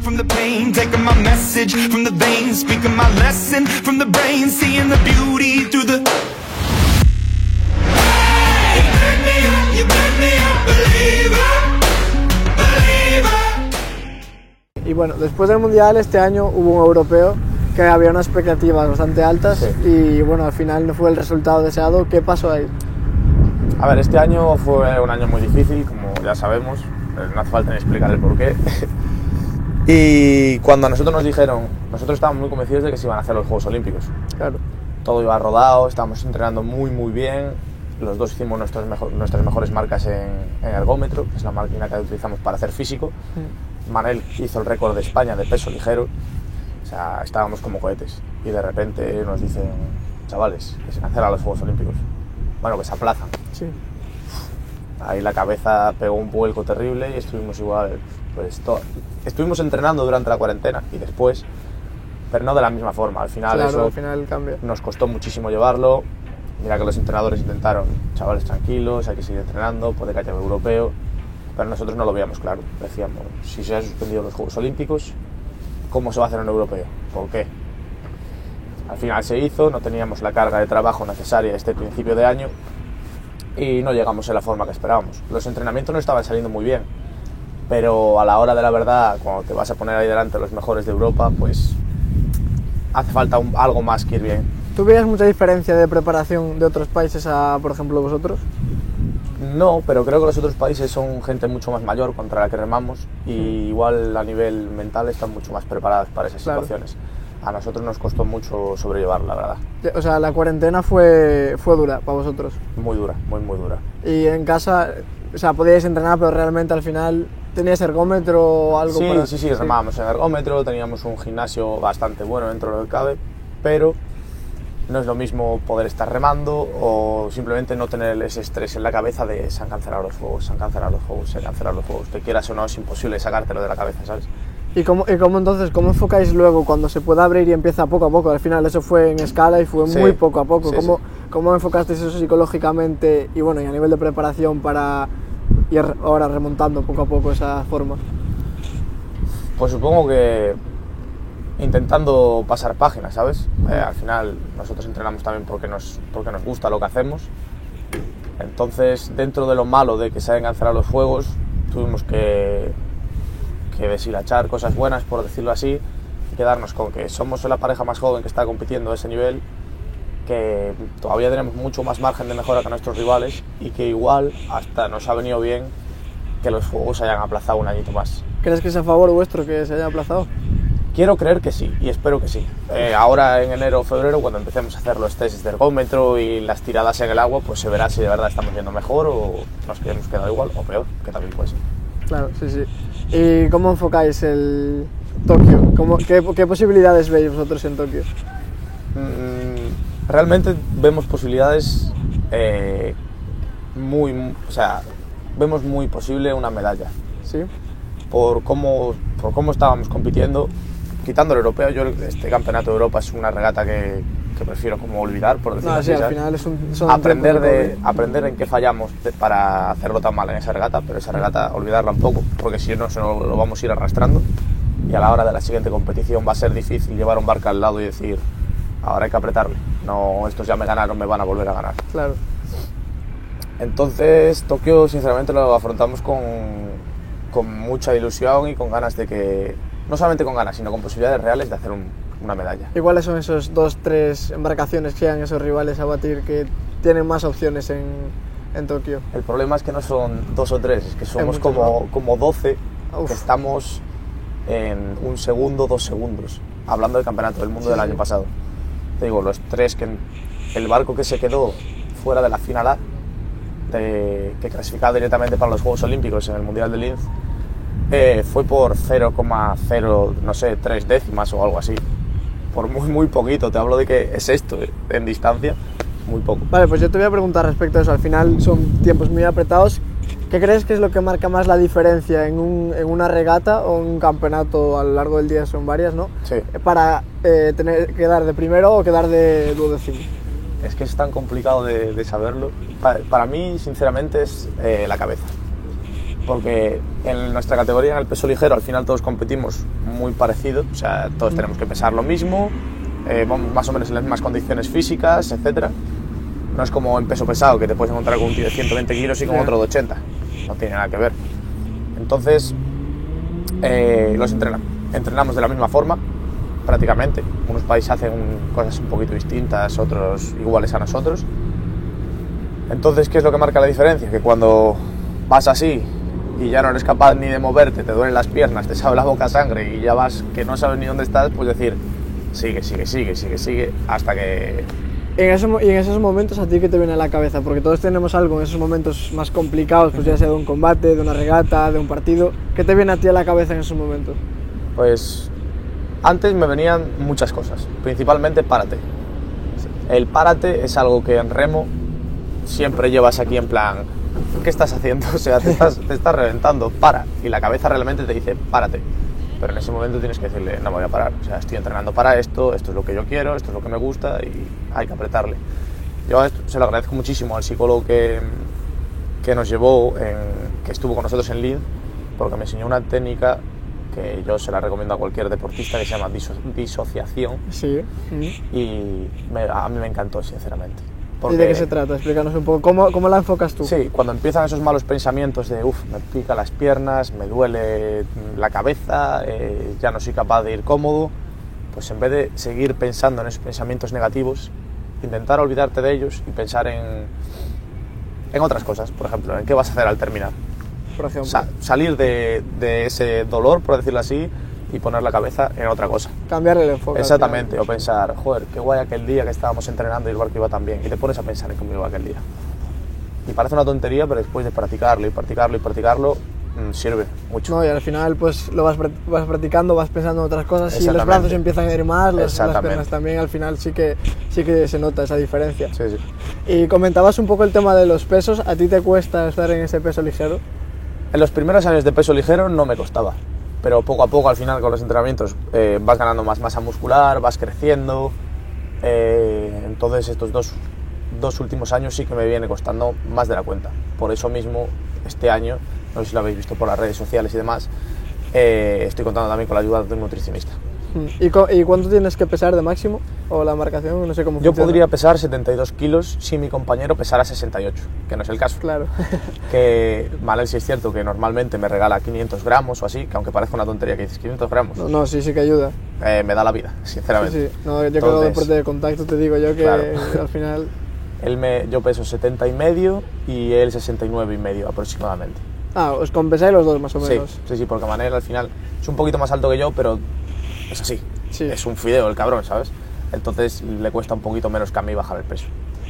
From the pain, taking my message from the veins, speaking my lesson from the brain, seeing the beauty through the. Hey, you make me a believer, believer. Y bueno, después del Mundial este año hubo un europeo que había unas expectativas bastante altas, sí. Y bueno, al final no fue el resultado deseado. ¿Qué pasó ahí? A ver, este año fue un año muy difícil, como ya sabemos, no hace falta ni explicar el porqué. Y cuando a nosotros nos dijeron, nosotros estábamos muy convencidos de que se iban a hacer los Juegos Olímpicos. Claro. Todo iba rodado, estábamos entrenando muy bien. Los dos hicimos nuestras mejores marcas en ergómetro, que es la máquina que utilizamos para hacer físico. Manel hizo el récord de España de peso ligero. O sea, estábamos como cohetes. Y de repente nos dicen, chavales, que se cancelan los Juegos Olímpicos. Bueno, que se aplazan. Sí. Ahí la cabeza pegó un vuelco terrible y estuvimos igual, pues estuvimos entrenando durante la cuarentena y después, pero no de la misma forma. Al final, claro, eso al final cambia. Nos costó muchísimo llevarlo. Mira que los entrenadores intentaron, chavales, tranquilos, hay que seguir entrenando, puede que haya un europeo, pero nosotros no lo veíamos claro. Decíamos, si se han suspendido los Juegos Olímpicos, ¿cómo se va a hacer un europeo? ¿Por qué? Al final se hizo, no teníamos la carga de trabajo necesaria este principio de año y no llegamos en la forma que esperábamos. Los entrenamientos no estaban saliendo muy bien, pero a la hora de la verdad, cuando te vas a poner ahí delante los mejores de Europa, pues hace falta algo más que ir bien. ¿Tú veías mucha diferencia de preparación de otros países a, por ejemplo, vosotros? No, pero creo que los otros países son gente mucho más mayor contra la que remamos y igual a nivel mental están mucho más preparados para esas situaciones. A nosotros nos costó mucho sobrellevarlo, la verdad. O sea, la cuarentena fue dura para vosotros. Muy dura, muy dura. Y en casa, o sea, podíais entrenar, pero realmente al final tenías ergómetro o algo. Sí, sí, remábamos en ergómetro, teníamos un gimnasio bastante bueno dentro de lo que cabe, pero no es lo mismo poder estar remando o simplemente no tener ese estrés en la cabeza de se han cancelado los juegos, se han cancelado los juegos, se han cancelado los juegos. Que quieras o no, es imposible sacártelo de la cabeza, ¿sabes? ¿Y cómo entonces, cómo enfocáis luego cuando se pueda abrir y empieza poco a poco? Al final eso fue en escala y fue muy poco a poco. Sí, ¿Cómo enfocasteis eso psicológicamente y bueno, y a nivel de preparación para ir ahora remontando poco a poco esa forma? Pues supongo que intentando pasar páginas, ¿sabes? Al final nosotros entrenamos también porque nos gusta lo que hacemos. Entonces, dentro de lo malo de que se hayan cancelado los juegos, tuvimos que deshilachar cosas buenas, por decirlo así, y quedarnos con que somos la pareja más joven que está compitiendo a ese nivel, que todavía tenemos mucho más margen de mejora que nuestros rivales y que igual hasta nos ha venido bien que los juegos se hayan aplazado un añito más. ¿Crees que es a favor vuestro que se haya aplazado? Quiero creer que sí, y espero que sí. Ahora en enero o febrero, cuando empecemos a hacer los tests de ergómetro y las tiradas en el agua, pues se verá si de verdad estamos yendo mejor o nos hemos quedado igual o peor, que también puede ser. Claro, sí. ¿Y cómo enfocáis el Tokio? ¿Qué posibilidades veis vosotros en Tokio? Realmente vemos posibilidades vemos muy posible una medalla. ¿Sí? Por cómo estábamos compitiendo, quitando el europeo, yo este campeonato de Europa es una regata que prefiero como olvidar, por decirlo así. Al final son aprender en qué fallamos para hacerlo tan mal en esa regata, pero esa regata olvidarla un poco, porque si no, lo vamos a ir arrastrando y a la hora de la siguiente competición va a ser difícil llevar un barco al lado y decir, ahora hay que apretarle, no, estos ya me ganaron, me van a volver a ganar. Claro. Entonces, Tokio sinceramente lo afrontamos con mucha ilusión y con ganas de que, no solamente con ganas, sino con posibilidades reales de hacer una medalla. ¿Y cuáles son esos 2-3 embarcaciones que sean esos rivales a batir que tienen más opciones en Tokio? El problema es que no son 2 o 3, es que somos como 12 que estamos en 1 segundo, 2 segundos, hablando del campeonato del mundo del año pasado. Te digo, los 3 el barco que se quedó fuera de la final A, que clasificaba directamente para los Juegos Olímpicos en el Mundial de Linz, fue por 0,0, no sé, 3 décimas o algo así. Por muy poquito, te hablo de que es esto, en distancia, muy poco. Vale, pues yo te voy a preguntar respecto a eso. Al final son tiempos muy apretados. ¿Qué crees que es lo que marca más la diferencia en una regata o en un campeonato a lo largo del día? Son varias, ¿no? Sí. Para quedar de primero o quedar de duodécimo. Es que es tan complicado de saberlo. Para mí, sinceramente, es la cabeza. porque en nuestra categoría, en el peso ligero, al final todos competimos muy parecido, o sea, todos tenemos que pesar lo mismo, más o menos en las mismas condiciones físicas, etc. No es como en peso pesado, que te puedes encontrar con un tío de 120 kilos y con otro de 80, no tiene nada que ver. Entonces, los entrenamos de la misma forma, prácticamente. Unos países hacen cosas un poquito distintas, otros iguales a nosotros. Entonces, ¿qué es lo que marca la diferencia? Que cuando vas así y ya no eres capaz ni de moverte, te duelen las piernas, te sale la boca sangre y ya vas que no sabes ni dónde estás, pues decir, sigue, hasta que... Y en esos momentos, ¿a ti qué te viene a la cabeza? Porque todos tenemos algo en esos momentos más complicados, pues ya sea de un combate, de una regata, de un partido. ¿Qué te viene a ti a la cabeza en esos momentos? Pues antes me venían muchas cosas, principalmente párate. El párate es algo que en remo siempre llevas aquí en plan, ¿qué estás haciendo? O sea, te estás reventando, para. Y la cabeza realmente te dice, párate. Pero en ese momento tienes que decirle, no me voy a parar. O sea, estoy entrenando para esto, esto es lo que yo quiero, esto es lo que me gusta y hay que apretarle. Yo se lo agradezco muchísimo al psicólogo que nos llevó, que estuvo con nosotros en Lead, porque me enseñó una técnica que yo se la recomiendo a cualquier deportista, que se llama disociación. Sí. Y a mí me encantó, sinceramente. Porque... ¿Y de qué se trata? Explícanos un poco, ¿cómo la enfocas tú? Sí, cuando empiezan esos malos pensamientos de me pica las piernas, me duele la cabeza, ya no soy capaz de ir cómodo, pues en vez de seguir pensando en esos pensamientos negativos, intentar olvidarte de ellos y pensar en otras cosas, por ejemplo, en qué vas a hacer al terminar. Por ejemplo. Salir de ese dolor, por decirlo así, y poner la cabeza en otra cosa. Cambiar el enfoque. Exactamente, o pensar, joder, qué guay aquel día que estábamos entrenando y el barco iba tan bien, y te pones a pensar en cómo iba aquel día. Y parece una tontería, pero después de practicarlo, sirve mucho. No, y al final pues lo vas practicando, vas pensando en otras cosas y los brazos empiezan a ir más, las piernas también, al final sí que se nota esa diferencia. Sí. Y comentabas un poco el tema de los pesos, ¿a ti te cuesta estar en ese peso ligero? En los primeros años de peso ligero no me costaba, pero poco a poco al final con los entrenamientos vas ganando más masa muscular, vas creciendo, entonces estos dos últimos años sí que me viene costando más de la cuenta. Por eso mismo este año, no sé si lo habéis visto por las redes sociales y demás, estoy contando también con la ayuda de un nutricionista. ¿Y cuánto tienes que pesar de máximo? ¿O la marcación? No sé cómo funciona. Yo podría pesar 72 kilos si mi compañero pesara 68, que no es el caso. Claro. Que Manel sí es cierto que normalmente me regala 500 gramos o así, que aunque parezca una tontería que dices 500 gramos. No, sí que ayuda. Me da la vida, sinceramente. Sí. No, yo creo que deporte de contacto te digo yo que claro. Al final... Yo peso 70 y medio y él 69 y medio aproximadamente. Os compensáis los dos más o menos. Sí, porque Manel al final es un poquito más alto que yo, pero es así. Sí. Es un fideo el cabrón, ¿sabes? Entonces le cuesta un poquito menos que a mí bajar el peso.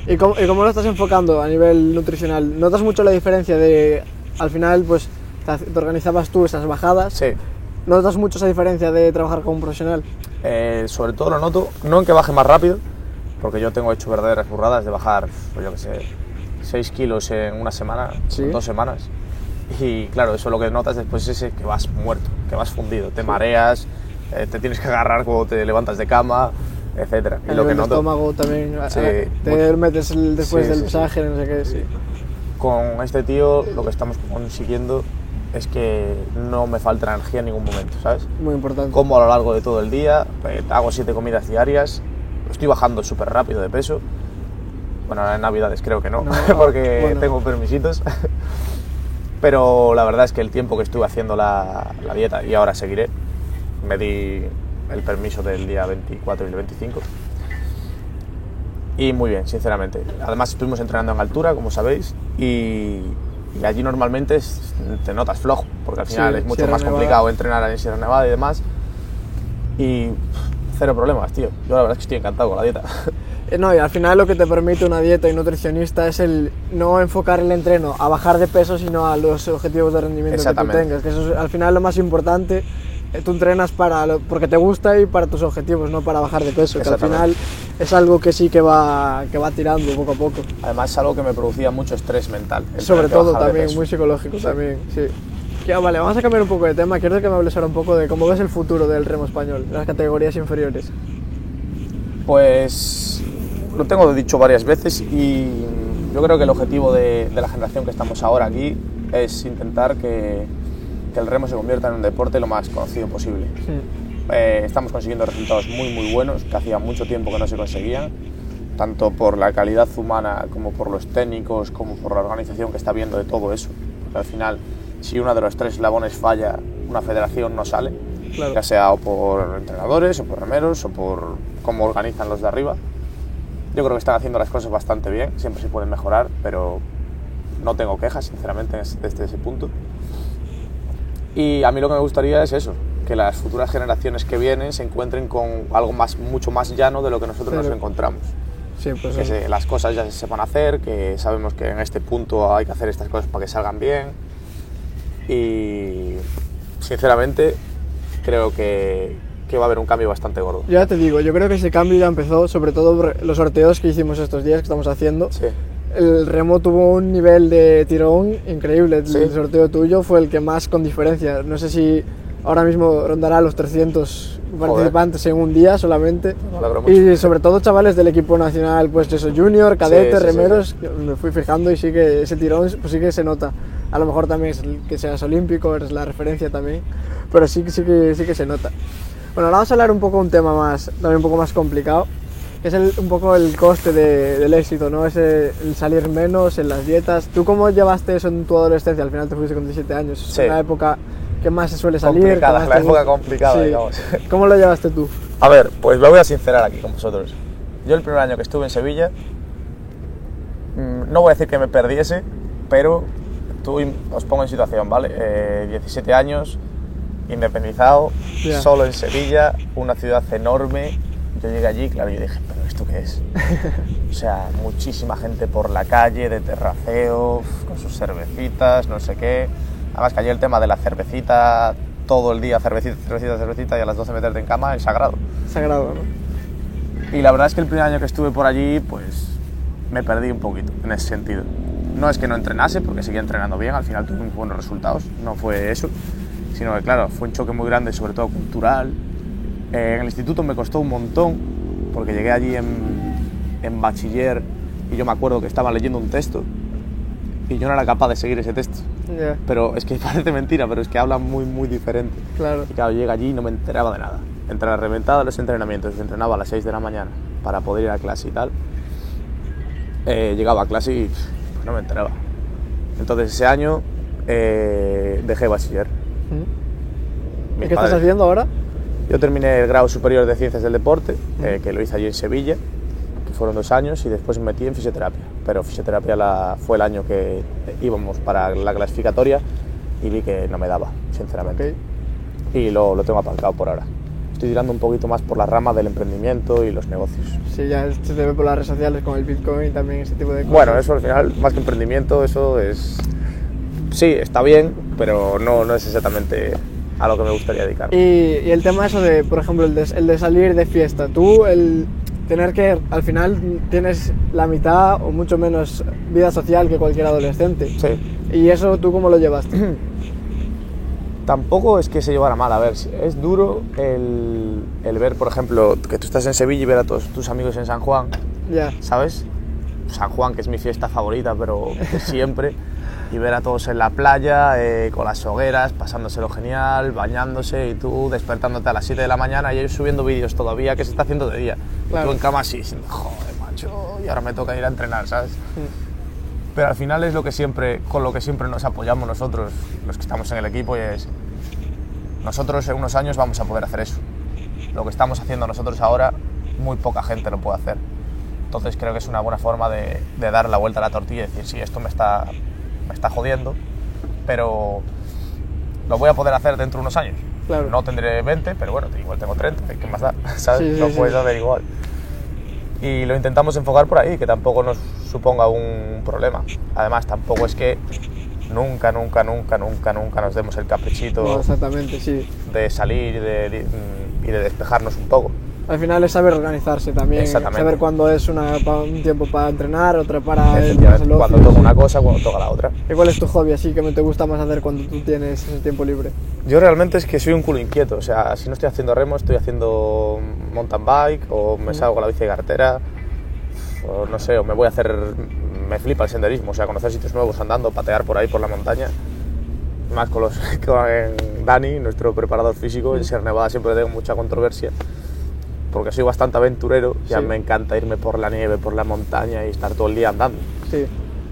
¿Y cómo lo estás enfocando a nivel nutricional? ¿Notas mucho la diferencia de, al final, pues te organizabas tú esas bajadas? Sí. ¿Notas mucho esa diferencia de trabajar con un profesional? Sobre todo lo noto, no en que baje más rápido, porque yo tengo hecho verdaderas burradas de bajar, pues yo qué sé, 6 kilos en una semana, ¿sí? En 2 semanas. Y claro, eso lo que notas después es que vas muerto, que vas fundido, te mareas, te tienes que agarrar cuando te levantas de cama, etcétera. Y lo que noto, estómago también, te metes después del pesaje, no sé qué. Sí. Con este tío lo que estamos consiguiendo es que no me falta energía en ningún momento, ¿sabes? Muy importante. Como a lo largo de todo el día, hago 7 comidas diarias, estoy bajando súper rápido de peso. Bueno, ahora en Navidades creo que no porque tengo permisitos. Pero la verdad es que el tiempo que estuve haciendo la dieta, y ahora seguiré, me di el permiso del día 24 y el 25. Y muy bien, sinceramente. Además estuvimos entrenando en altura, como sabéis, y allí normalmente te notas flojo, porque al final es mucho más complicado entrenar en Sierra Nevada y demás. Y cero problemas, tío. Yo la verdad es que estoy encantado con la dieta. No, y al final lo que te permite una dieta y nutricionista es el no enfocar el entreno a bajar de peso, sino a los objetivos de rendimiento que tú tengas, que eso es al final lo más importante. Tú entrenas porque te gusta y para tus objetivos, no para bajar de peso, que al final es algo que sí que va tirando poco a poco. Además es algo que me producía mucho estrés mental. Sobre todo también, muy psicológico también, sí. Vale, vamos a cambiar un poco de tema. Quiero que me hables ahora un poco de cómo ves el futuro del remo español, en las categorías inferiores. Pues lo tengo dicho varias veces y yo creo que el objetivo de la generación que estamos ahora aquí es intentar que el remo se convierta en un deporte lo más conocido posible. Estamos consiguiendo resultados muy buenos, que hacía mucho tiempo que no se conseguían, tanto por la calidad humana como por los técnicos, como por la organización que está viendo de todo eso. Porque al final, si uno de los 3 eslabones falla, una federación no sale, claro. Ya sea o por entrenadores, o por remeros, o por cómo organizan los de arriba. Yo creo que están haciendo las cosas bastante bien, siempre se pueden mejorar, pero no tengo quejas, sinceramente, desde ese punto. Y a mí lo que me gustaría es eso, que las futuras generaciones que vienen se encuentren con algo mucho más llano de lo que nosotros nos encontramos. Sí, pues que las cosas ya se sepan hacer, que sabemos que en este punto hay que hacer estas cosas para que salgan bien. Y sinceramente creo que va a haber un cambio bastante gordo. Ya te digo, yo creo que ese cambio ya empezó, sobre todo por los sorteos que hicimos estos días que estamos haciendo. Sí. El remo tuvo un nivel de tirón increíble. Sí. El sorteo tuyo fue el que más con diferencia. No sé si ahora mismo rondará los 300 participantes en un día solamente. Y sobre todo chavales del equipo nacional, pues eso, junior, cadete, remeros, me fui fijando y sí que ese tirón pues sí que se nota. A lo mejor también es que seas olímpico, eres la referencia también, pero sí que se nota. Bueno, ahora vamos a hablar un poco de un tema también un poco más complicado, que es un poco el coste del éxito, ¿no? El salir menos en las dietas. ¿Tú cómo llevaste eso en tu adolescencia? Al final te fuiste con 17 años, es una época que más se suele salir. Complicada, la época complicada, digamos. ¿Cómo lo llevaste tú? A ver, pues me voy a sincerar aquí con vosotros. Yo el primer año que estuve en Sevilla, no voy a decir que me perdiese, pero os pongo en situación, ¿vale? 17 años, independizado, solo en Sevilla, una ciudad enorme. Yo llegué allí, claro, y dije, ¿pero esto qué es? O sea, muchísima gente por la calle, de terraceo, con sus cervecitas, no sé qué. Además que allí el tema de la cervecita, todo el día cervecita, y a las 12 meterte en cama es sagrado. Sagrado, ¿no? Y la verdad es que el primer año que estuve por allí, pues me perdí un poquito en ese sentido. No es que no entrenase, porque seguía entrenando bien, al final tuve muy buenos resultados, no fue eso, sino que claro, fue un choque muy grande, sobre todo cultural. En el instituto me costó un montón, porque llegué allí en bachiller y yo me acuerdo que estaba leyendo un texto y yo no era capaz de seguir ese texto. Pero es que parece mentira, pero es que hablan muy diferente. Claro. Y claro, llegué allí y no me enteraba de nada. Entre la reventada de los entrenamientos, entrenaba a las 6 de la mañana para poder ir a clase y tal. Llegaba a clase y pues, no me enteraba. Entonces ese año dejé bachiller. ¿Y qué estás haciendo ahora? Yo terminé el grado superior de Ciencias del Deporte, que lo hice allí en Sevilla, que fueron 2 años, y después me metí en fisioterapia. Pero fisioterapia fue el año que íbamos para la clasificatoria y vi que no me daba, sinceramente. Y lo tengo aparcado por ahora. Estoy tirando un poquito más por la rama del emprendimiento y los negocios. Sí, ya se te ve por las redes sociales con el Bitcoin también, ese tipo de cosas. Bueno, eso al final, más que emprendimiento, eso es... Sí, está bien, pero no es exactamente a lo que me gustaría dedicar. Y el tema eso de, por ejemplo, el de salir de fiesta. Tú, el tener que, al final, tienes la mitad o mucho menos vida social que cualquier adolescente. Sí. ¿Y eso tú cómo lo llevaste? Tampoco es que se llevara mal, a ver, es duro el ver, por ejemplo, que tú estás en Sevilla y ver a todos tus amigos en San Juan, ¿sabes? San Juan, que es mi fiesta favorita, pero de siempre, y ver a todos en la playa, con las hogueras, pasándoselo genial, bañándose, y tú despertándote a las 7 de la mañana y ellos subiendo vídeos todavía que se está haciendo de día. Claro. Y tú en cama así, diciendo, joder, macho, y ahora me toca ir a entrenar, ¿sabes? Pero al final es con lo que siempre nos apoyamos nosotros, los que estamos en el equipo, y es nosotros en unos años vamos a poder hacer eso. Lo que estamos haciendo nosotros ahora, muy poca gente lo puede hacer. Entonces creo que es una buena forma de dar la vuelta a la tortilla y decir, sí, esto me está jodiendo, pero lo voy a poder hacer dentro de unos años. Claro. No tendré 20, pero bueno, igual tengo 30, ¿qué más da? ¿Sabes? Lo puedes hacer igual. Y lo intentamos enfocar por ahí, que tampoco nos suponga un problema. Además, tampoco es que nunca nos demos el caprichito, no, exactamente, sí, de salir y de despejarnos un poco. Al final es saber organizarse también, saber cuándo es un tiempo para entrenar, otra para cuando toca una cosa, cuando toca la otra. ¿Y cuál es tu hobby así que te gusta más hacer cuando tú tienes ese tiempo libre? Yo realmente es que soy un culo inquieto, o sea, si no estoy haciendo remo, estoy haciendo mountain bike, o me salgo con la bici de carretera, o no sé, o me voy a hacer me flipa el senderismo, o sea, conocer sitios nuevos andando, patear por ahí por la montaña, más con Dani, nuestro preparador físico. En Sierra Nevada siempre tengo mucha controversia, porque soy bastante aventurero, ya Sí. me encanta irme por la nieve, por la montaña y estar todo el día andando. Sí,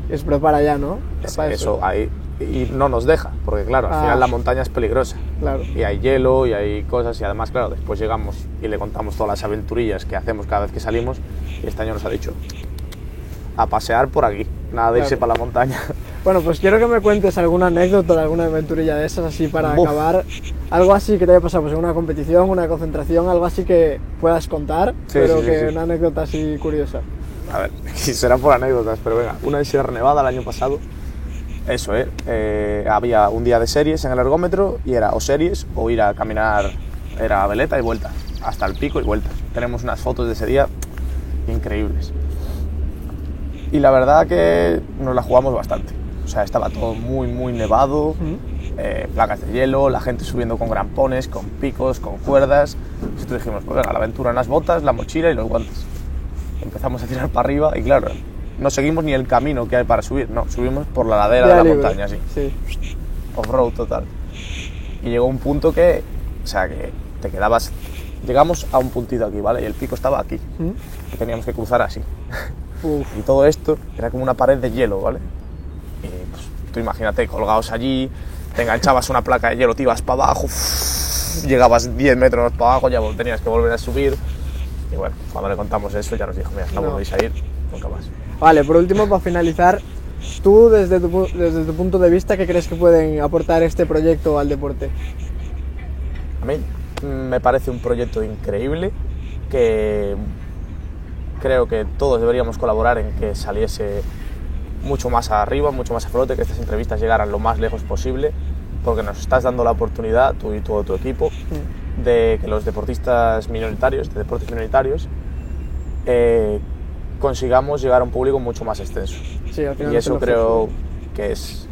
es prepara ya, ¿no? Para Eso ahí, y no nos deja, porque claro, al final la montaña es peligrosa. Claro. Y hay hielo y hay cosas, y además, claro, después llegamos y le contamos todas las aventurillas que hacemos cada vez que salimos, y este año nos ha dicho a pasear por aquí, nada de irse para la montaña. Bueno, pues quiero que me cuentes alguna anécdota de alguna aventurilla de esas, así para Buf. acabar. Algo así que te haya pasado pues, en una competición, una concentración, algo así que puedas contar, Sí, pero sí, que sí. una anécdota así curiosa. A ver, y será por anécdotas, pero venga, una en Sierra Nevada el año pasado, eso, había un día de series en el ergómetro y era o series o ir a caminar, era veleta y vuelta, hasta el pico y vuelta. Tenemos unas fotos de ese día increíbles. Y la verdad que nos la jugamos bastante, o sea, estaba todo muy nevado, placas de hielo, la gente subiendo con grampones, con picos, con cuerdas. Nosotros dijimos, pues venga, la aventura, unas botas, la mochila y los guantes. Empezamos a tirar para arriba y claro, no seguimos ni el camino que hay para subir, no, subimos por la ladera de la montaña, así, Sí. off-road total. Y llegó un punto que, o sea, que te quedabas, llegamos a un puntito aquí, ¿vale? Y el pico estaba aquí, y teníamos que cruzar así. Uf. Y todo esto era como una pared de hielo, ¿vale? Y pues tú imagínate, colgados allí, te enganchabas una placa de hielo, te ibas para abajo, llegabas 10 metros para abajo, ya tenías que volver a subir. Y bueno, cuando le contamos eso ya nos dijo, mira, no volvéis a ir nunca más. Vale, por último, para finalizar, tú desde tu punto de vista, ¿qué crees que pueden aportar este proyecto al deporte? A mí me parece un proyecto increíble que creo que todos deberíamos colaborar en que saliese mucho más arriba, mucho más a flote, que estas entrevistas llegaran lo más lejos posible, porque nos estás dando la oportunidad, tú y todo tu equipo, de que los deportistas minoritarios, de deportes minoritarios, consigamos llegar a un público mucho más extenso. Sí, al final Y eso es el creo objetivo. que es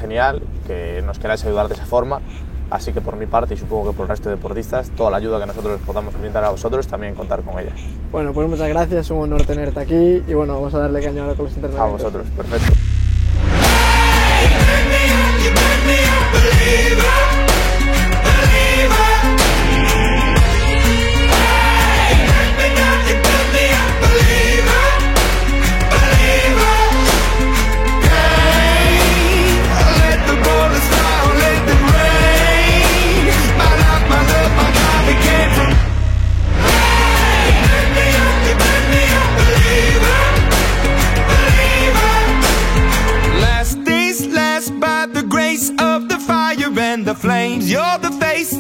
genial, que nos queráis ayudar de esa forma. Así que por mi parte, y supongo que por el resto de deportistas, toda la ayuda que nosotros podamos brindar a vosotros, también contar con ella. Bueno, pues muchas gracias, es un honor tenerte aquí y bueno, vamos a darle caña ahora con los A entrenamientos. vosotros, perfecto. Last days last by the grace of the fire and the flames. You're the face